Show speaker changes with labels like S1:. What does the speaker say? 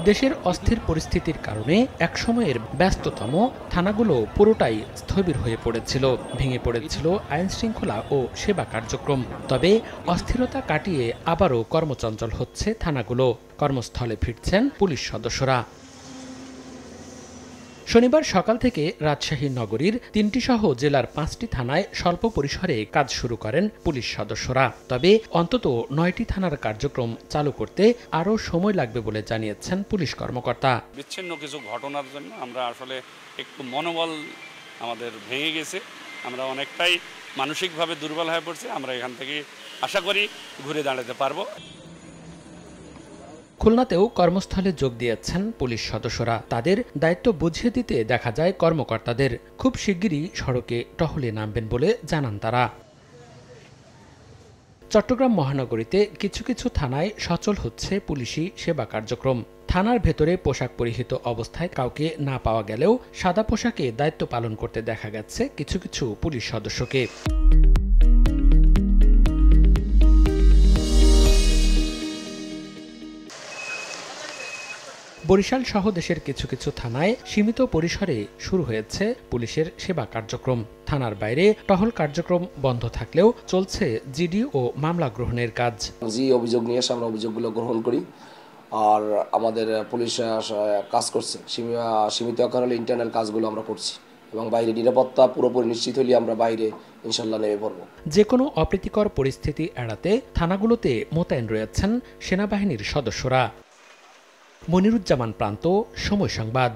S1: দেশের অস্থির পরিস্থিতির কারণে একসময়ের ব্যস্ততম থানাগুলো পুরোটাই স্থবির হয়ে পড়েছিল, ভেঙে পড়েছিল আইনশৃঙ্খলা ও সেবা কার্যক্রম। তবে অস্থিরতা কাটিয়ে আবারও কর্মচঞ্চল হচ্ছে থানাগুলো, কর্মস্থলে ফিরছেন পুলিশ সদস্যরা। শনিবার সকাল থেকে রাজশাহী নগরীর ৩টি সহ জেলার ৫টি থানায় স্বল্প পরিসরে কাজ শুরু করেন পুলিশ সদস্যরা। তবে অন্তত ৯টি থানার কার্যক্রম চালু করতে আরও সময় লাগবে বলে জানিয়েছেন পুলিশ কর্মকর্তা।
S2: বিচ্ছিন্ন কিছু ঘটনার জন্য আমরা আসলে একটু মনোবল আমাদের ভেঙে গেছে, আমরা অনেকটাই মানসিকভাবে দুর্বল হয়ে পড়ছি। আমরা এখান থেকে আশা করি ঘুরে দাঁড়াতে পারবো।
S1: খুলনাতেও কর্মস্থলে যোগ দিয়েছেন পুলিশ সদস্যরা। তাদের দায়িত্ব বুঝিয়ে দিতে দেখা যায় কর্মকর্তাদের। খুব শিগগিরই সড়কে টহলে নামবেন বলে জানান তারা। চট্টগ্রাম মহানগরীতে কিছু কিছু থানায় সচল হচ্ছে পুলিশি সেবা কার্যক্রম। থানার ভেতরে পোশাক পরিহিত অবস্থায় কাউকে না পাওয়া গেলেও সাদা পোশাকে দায়িত্ব পালন করতে দেখা গেছে কিছু কিছু পুলিশ সদস্যকে। বরিশাল সহ দেশের কিছু কিছু থানায় সীমিত পরিসরে শুরু হয়েছে পুলিশের সেবা কার্যক্রম। থানার বাইরে টহল কার্যক্রম বন্ধ থাকলেও চলছে জিডি ও মামলা গ্রহণের কাজ।
S3: যে অভিযোগ নিয়ে এসে আমরা অভিযোগগুলো গ্রহণ করি, আর আমাদের পুলিশ কাজ করছে সীমিত আকারে ইন্টারনাল কাজগুলো আমরা করছি, এবং বাইরে নিরাপত্তা পুরোপুরি নিশ্চিত হলে আমরা বাইরে ইনশাল্লাহ নেমে পড়ব।
S1: যে কোনো অপ্রীতিকর পরিস্থিতি এড়াতে থানাগুলোতে মোতায়েন রয়েছেন সেনাবাহিনীর সদস্যরা। মনিরুজ্জামান প্রান্ত, সময় সংবাদ।